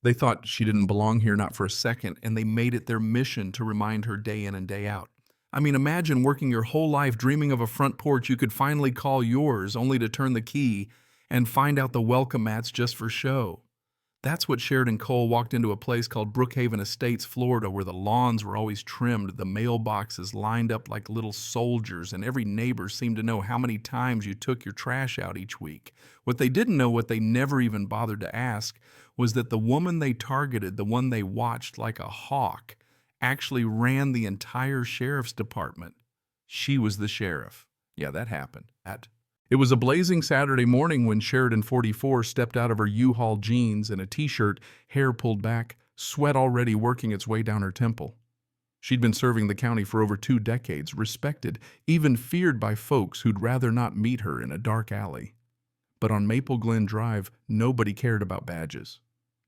They thought she didn't belong here, not for a second, and they made it their mission to remind her day in and day out. I mean, imagine working your whole life dreaming of a front porch you could finally call yours, only to turn the key and find out the welcome mat's just for show. That's what Sheridan Cole walked into a place called Brookhaven Estates, Florida, where the lawns were always trimmed, the mailboxes lined up like little soldiers, and every neighbor seemed to know how many times you took your trash out each week. What they didn't know, what they never even bothered to ask, was that the woman they targeted, the one they watched like a hawk, actually ran the entire sheriff's department. She was the sheriff. Yeah, that happened. It was a blazing Saturday morning when Sheridan 44 stepped out of her U-Haul jeans and a t-shirt, hair pulled back, sweat already working its way down her temple. She'd been serving the county for over 2 decades, respected, even feared by folks who'd rather not meet her in a dark alley. But on Maple Glen Drive, nobody cared about badges.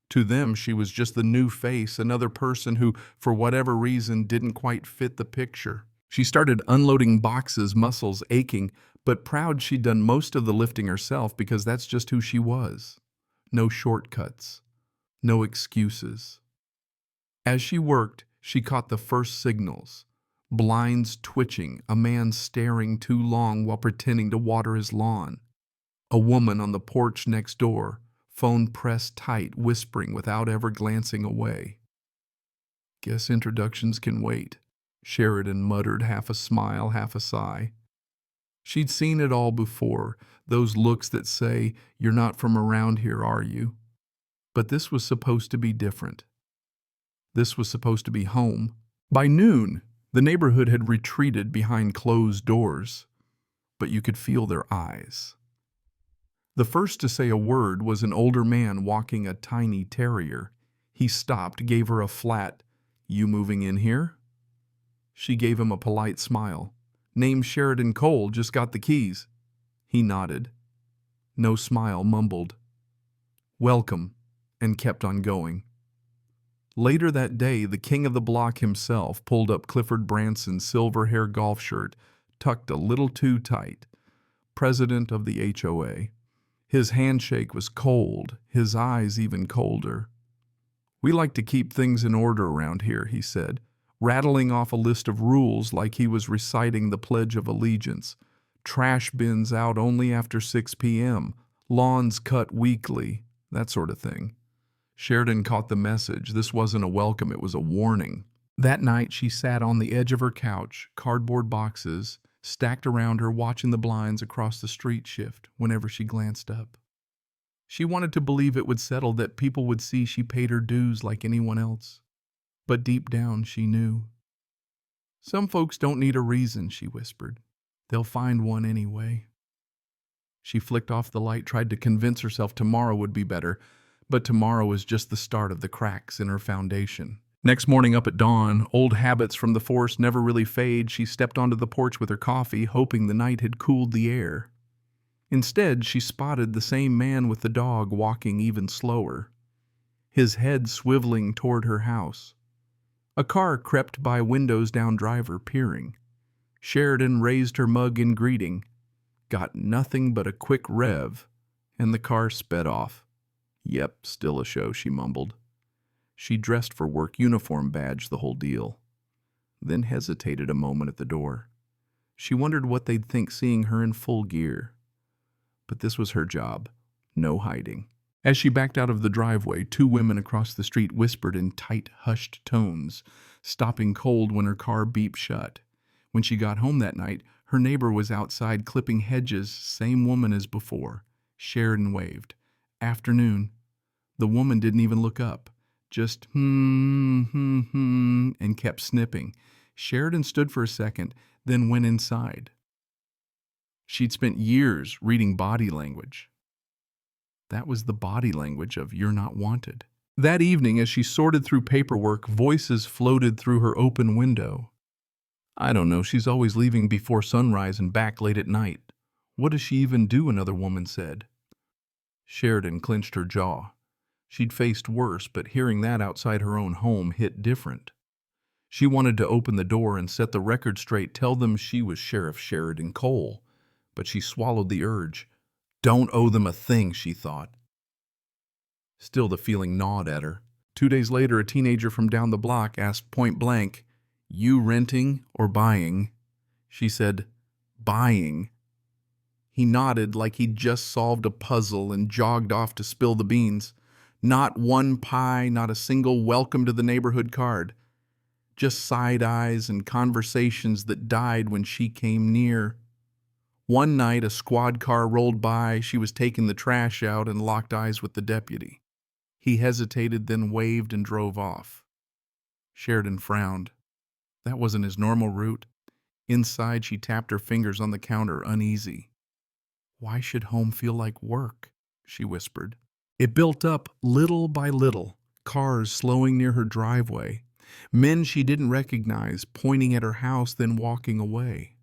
To them, she was just the new face, another person who, for whatever reason, didn't quite fit the picture. She started unloading boxes, muscles aching, but proud she'd done most of the lifting herself because that's just who she was. No shortcuts. No excuses. As she worked, she caught the first signals. Blinds twitching, a man staring too long while pretending to water his lawn. A woman on the porch next door, phone pressed tight, whispering without ever glancing away. "Guess introductions can wait," Sheridan muttered, half a smile, half a sigh. She'd seen it all before, those looks that say, "You're not from around here, are you?" But this was supposed to be different. This was supposed to be home. By noon, the neighborhood had retreated behind closed doors, but you could feel their eyes. The first to say a word was an older man walking a tiny terrier. He stopped, gave her a flat, "You moving in here?" She gave him a polite smile. "Name's Sheridan Cole, just got the keys." He nodded. No smile, mumbled, "Welcome," and kept on going. Later that day, the king of the block himself pulled up Clifford Branson's silver hair golf shirt, tucked a little too tight. President of the HOA. His handshake was cold, his eyes even colder. "We like to keep things in order around here," he said, rattling off a list of rules like he was reciting the Pledge of Allegiance. Trash bins out only after 6 p.m., lawns cut weekly, that sort of thing. Sheridan caught the message. This wasn't a welcome, it was a warning. That night she sat on the edge of her couch, cardboard boxes stacked around her, watching the blinds across the street shift whenever she glanced up. She wanted to believe it would settle, that people would see she paid her dues like anyone else. But deep down she knew. "Some folks don't need a reason," she whispered. "They'll find one anyway." She flicked off the light, tried to convince herself tomorrow would be better, but tomorrow was just the start of the cracks in her foundation. Next morning up at dawn, old habits from the force never really fade, she stepped onto the porch with her coffee, hoping the night had cooled the air. Instead, she spotted the same man with the dog walking even slower, his head swiveling toward her house. A car crept by, windows down, driver peering. Sheridan raised her mug in greeting, got nothing but a quick rev, and the car sped off. "Yep, still a show," she mumbled. She dressed for work, uniform badge, the whole deal. Then hesitated a moment at the door. She wondered what they'd think seeing her in full gear. But this was her job, no hiding. As she backed out of the driveway, 2 women across the street whispered in tight, hushed tones, stopping cold when her car beeped shut. When she got home that night, her neighbor was outside clipping hedges, same woman as before. Sheridan waved. "Afternoon." The woman didn't even look up, just and kept snipping. Sheridan stood for a second, then went inside. She'd spent years reading body language. That was the body language of "you're not wanted." That evening, as she sorted through paperwork, voices floated through her open window. "I don't know, she's always leaving before sunrise and back late at night. What does she even do?" another woman said. Sheridan clenched her jaw. She'd faced worse, but hearing that outside her own home hit different. She wanted to open the door and set the record straight, tell them she was Sheriff Sheridan Cole. But she swallowed the urge. Don't owe them a thing, she thought. Still, the feeling gnawed at her. 2 days later, a teenager from down the block asked point blank, "You renting or buying?" She said, "Buying." He nodded like he'd just solved a puzzle and jogged off to spill the beans. Not one pie, not a single welcome to the neighborhood card. Just side eyes and conversations that died when she came near. One night, a squad car rolled by. She was taking the trash out and locked eyes with the deputy. He hesitated, then waved and drove off. Sheridan frowned. That wasn't his normal route. Inside, she tapped her fingers on the counter, uneasy. "Why should home feel like work?" she whispered. It built up little by little, cars slowing near her driveway, men she didn't recognize pointing at her house, then walking away.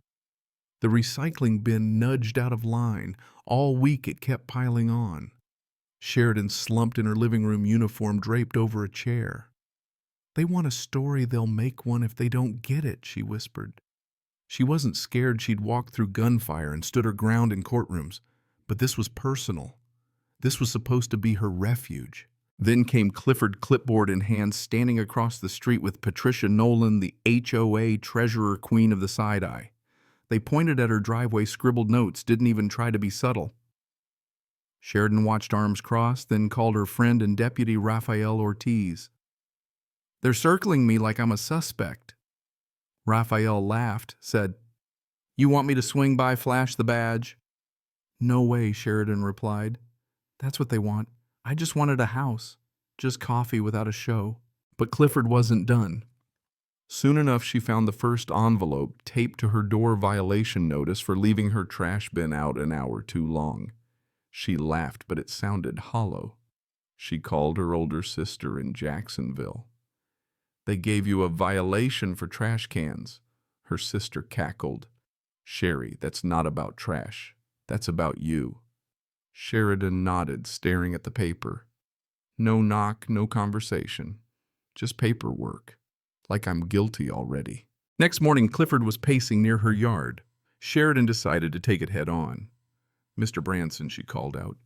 The recycling bin nudged out of line. All week it kept piling on. Sheridan slumped in her living room uniform draped over a chair. "They want a story, they'll make one if they don't get it," she whispered. She wasn't scared she'd walked through gunfire and stood her ground in courtrooms, but this was personal. This was supposed to be her refuge. Then came Clifford, clipboard in hand, standing across the street with Patricia Nolan, the HOA treasurer queen of the side-eye. They pointed at her driveway, scribbled notes, didn't even try to be subtle. Sheridan watched arms crossed, then called her friend and deputy Raphael Ortiz. "They're circling me like I'm a suspect." Raphael laughed, said, "You want me to swing by, flash the badge?" "No way," Sheridan replied. "That's what they want. I just wanted a house. Just coffee without a show." But Clifford wasn't done. Soon enough, she found the first envelope taped to her door, violation notice for leaving her trash bin out an hour too long. She laughed, but it sounded hollow. She called her older sister in Jacksonville. "They gave you a violation for trash cans." Her sister cackled. "Sherry, that's not about trash. That's about you." Sheridan nodded, staring at the paper. No knock, no conversation. Just paperwork. Like I'm guilty already. Next morning, Clifford was pacing near her yard. Sheridan decided to take it head on. "Mr. Branson," she called out.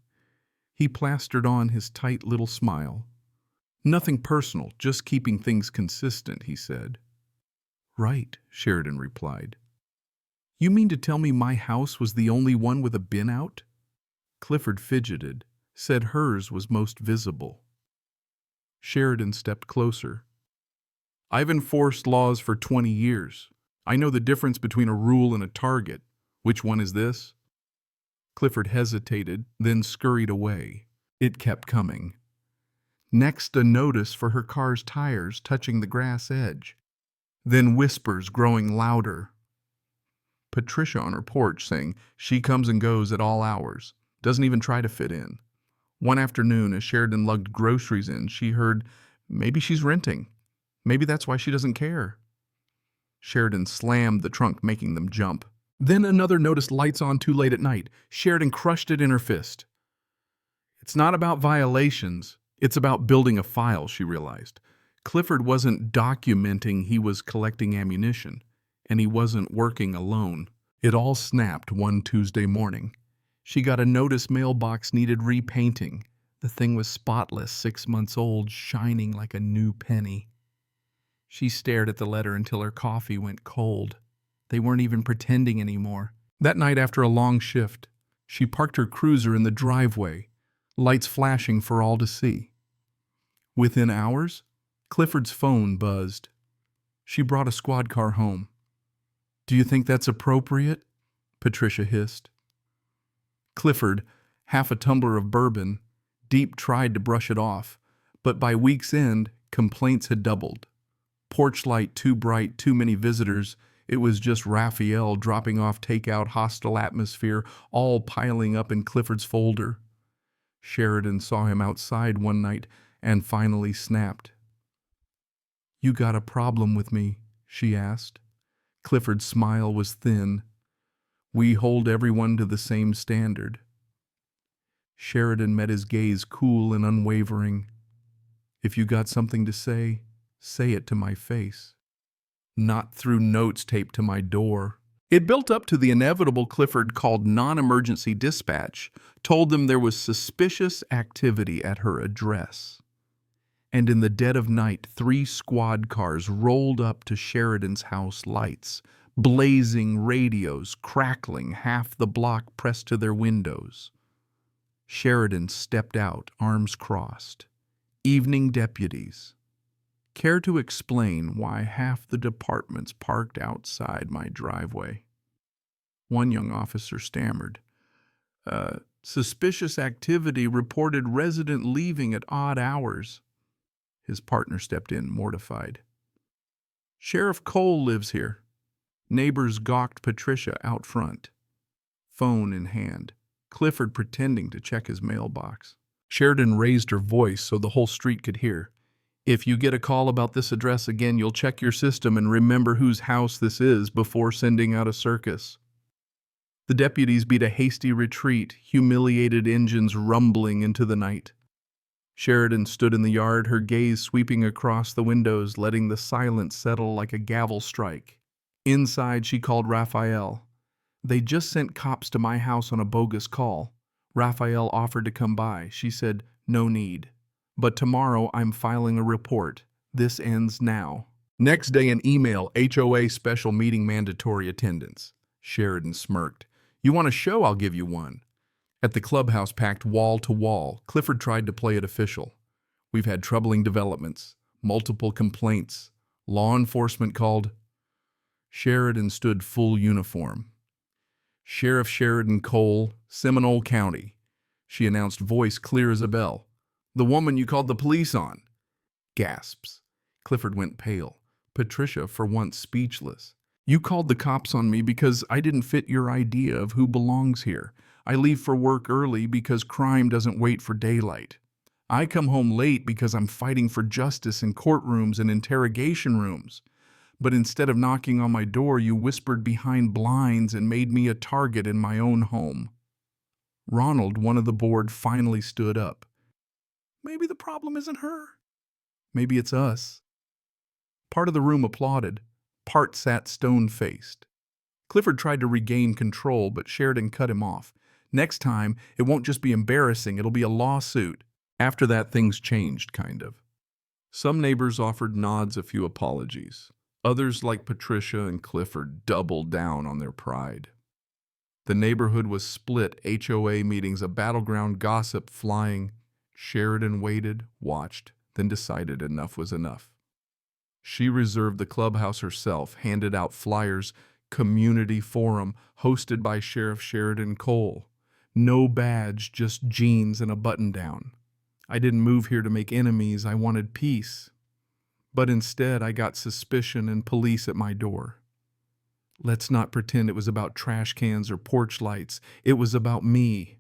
He plastered on his tight little smile. "Nothing personal, just keeping things consistent," he said. "Right," Sheridan replied. "You mean to tell me my house was the only one with a bin out?" Clifford fidgeted, said hers was most visible. Sheridan stepped closer. "I've enforced laws for 20 years. I know the difference between a rule and a target. Which one is this?" Clifford hesitated, then scurried away. It kept coming. Next, a notice for her car's tires touching the grass edge. Then whispers growing louder. Patricia on her porch saying she comes and goes at all hours. Doesn't even try to fit in. One afternoon, as Sheridan lugged groceries in, she heard, "Maybe she's renting. Maybe that's why she doesn't care." Sheridan slammed the trunk, making them jump. Then another notice, "Lights on too late at night." Sheridan crushed it in her fist. It's not about violations. It's about building a file, she realized. Clifford wasn't documenting, he was collecting ammunition. And he wasn't working alone. It all snapped one Tuesday morning. She got a notice mailbox needed repainting. The thing was spotless, 6 months old, shining like a new penny. She stared at the letter until her coffee went cold. They weren't even pretending anymore. That night, after a long shift, she parked her cruiser in the driveway, lights flashing for all to see. Within hours, Clifford's phone buzzed. She brought a squad car home. "Do you think that's appropriate?" Patricia hissed. Clifford, half a tumbler of bourbon, deep tried to brush it off, but by week's end, complaints had doubled. Porch light too bright, too many visitors. It was just Raphael dropping off takeout, hostile atmosphere, all piling up in Clifford's folder. Sheridan saw him outside one night and finally snapped. "You got a problem with me?" she asked. Clifford's smile was thin. "We hold everyone to the same standard." Sheridan met his gaze, cool and unwavering. "If you got something to say it to my face. Not through notes taped to my door." It built up to the inevitable. Clifford called non-emergency dispatch, told them there was suspicious activity at her address. And in the dead of night, 3 squad cars rolled up to Sheridan's house, lights, blazing, radios crackling, half the block pressed to their windows. Sheridan stepped out, arms crossed. Evening deputies. Care to explain why half the department's parked outside my driveway? One young officer stammered. Suspicious activity reported resident leaving at odd hours. His partner stepped in, mortified. Sheriff Cole lives here. Neighbors gawked Patricia out front. Phone in hand. Clifford pretending to check his mailbox. Sheridan raised her voice so the whole street could hear. If you get a call about this address again, you'll check your system and remember whose house this is before sending out a circus. The deputies beat a hasty retreat, humiliated engines rumbling into the night. Sheridan stood in the yard, her gaze sweeping across the windows, letting the silence settle like a gavel strike. Inside, she called Raphael. They just sent cops to my house on a bogus call. Raphael offered to come by. She said, no need. But tomorrow I'm filing a report. This ends now. Next day, an email, HOA special meeting mandatory attendance. Sheridan smirked. You want a show? I'll give you one. At the clubhouse packed wall to wall, Clifford tried to play it official. We've had troubling developments, multiple complaints. Law enforcement called. Sheridan stood full uniform. Sheriff Sheridan Cole, Seminole County. She announced, voice clear as a bell. The woman you called the police on. Gasps. Clifford went pale. Patricia, for once, speechless. You called the cops on me because I didn't fit your idea of who belongs here. I leave for work early because crime doesn't wait for daylight. I come home late because I'm fighting for justice in courtrooms and interrogation rooms. But instead of knocking on my door, you whispered behind blinds and made me a target in my own home. Ronald, one of the board, finally stood up. Maybe the problem isn't her. Maybe it's us. Part of the room applauded. Part sat stone-faced. Clifford tried to regain control, but Sheridan cut him off. Next time, it won't just be embarrassing, it'll be a lawsuit. After that, things changed, kind of. Some neighbors offered nods, a few apologies. Others, like Patricia and Clifford, doubled down on their pride. The neighborhood was split, HOA meetings, a battleground, gossip flying. Sheridan waited, watched, then decided enough was enough. She reserved the clubhouse herself, handed out flyers, community forum, hosted by Sheriff Sheridan Cole. No badge, just jeans and a button-down. I didn't move here to make enemies, I wanted peace. But instead, I got suspicion and police at my door. Let's not pretend it was about trash cans or porch lights. It was about me,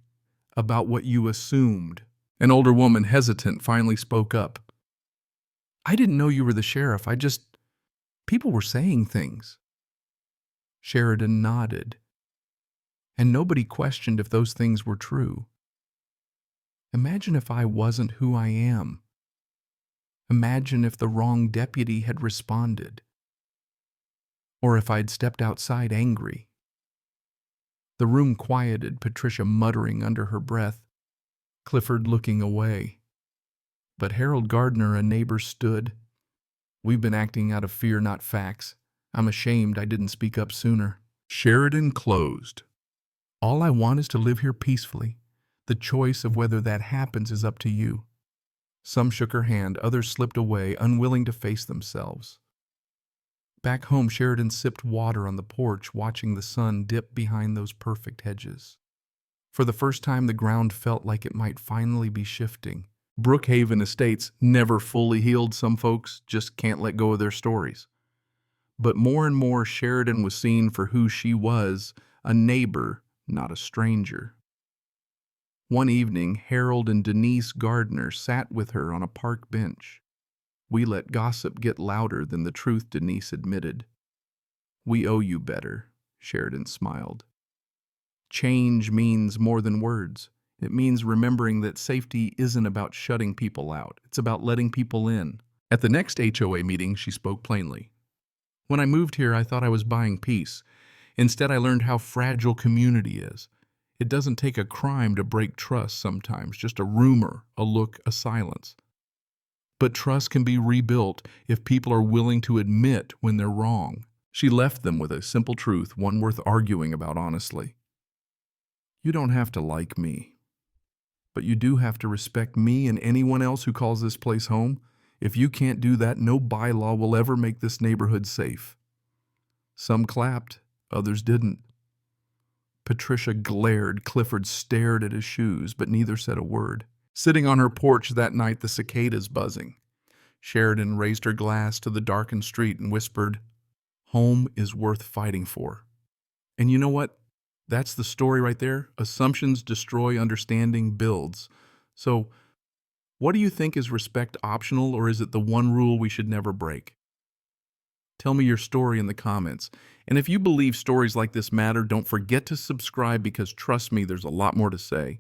about what you assumed. An older woman, hesitant, finally spoke up. I didn't know you were the sheriff. People were saying things. Sheridan nodded. And nobody questioned if those things were true. Imagine if I wasn't who I am. Imagine if the wrong deputy had responded. Or if I'd stepped outside angry. The room quieted, Patricia muttering under her breath, Clifford looking away. But Harold Gardner, a neighbor, stood. We've been acting out of fear, not facts. I'm ashamed I didn't speak up sooner. Sheridan closed. All I want is to live here peacefully. The choice of whether that happens is up to you. Some shook her hand, others slipped away, unwilling to face themselves. Back home, Sheridan sipped water on the porch, watching the sun dip behind those perfect hedges. For the first time, the ground felt like it might finally be shifting. Brookhaven Estates never fully healed. Some folks just can't let go of their stories. But more and more, Sheridan was seen for who she was, a neighbor, not a stranger. One evening, Harold and Denise Gardner sat with her on a park bench. We let gossip get louder than the truth, Denise admitted. We owe you better, Sheridan smiled. Change means more than words. It means remembering that safety isn't about shutting people out. It's about letting people in. At the next HOA meeting, she spoke plainly. When I moved here, I thought I was buying peace. Instead, I learned how fragile community is. It doesn't take a crime to break trust sometimes, just a rumor, a look, a silence. But trust can be rebuilt if people are willing to admit when they're wrong. She left them with a simple truth, one worth arguing about honestly. You don't have to like me, but you do have to respect me and anyone else who calls this place home. If you can't do that, no bylaw will ever make this neighborhood safe. Some clapped, others didn't. Patricia glared, Clifford stared at his shoes, but neither said a word. Sitting on her porch that night, the cicadas buzzing. Sheridan raised her glass to the darkened street and whispered, "Home is worth fighting for." And you know what? That's the story right there. Assumptions destroy, understanding builds. So, what do you think? Is respect optional, or is it the one rule we should never break? Tell me your story in the comments. And if you believe stories like this matter, don't forget to subscribe because trust me, there's a lot more to say.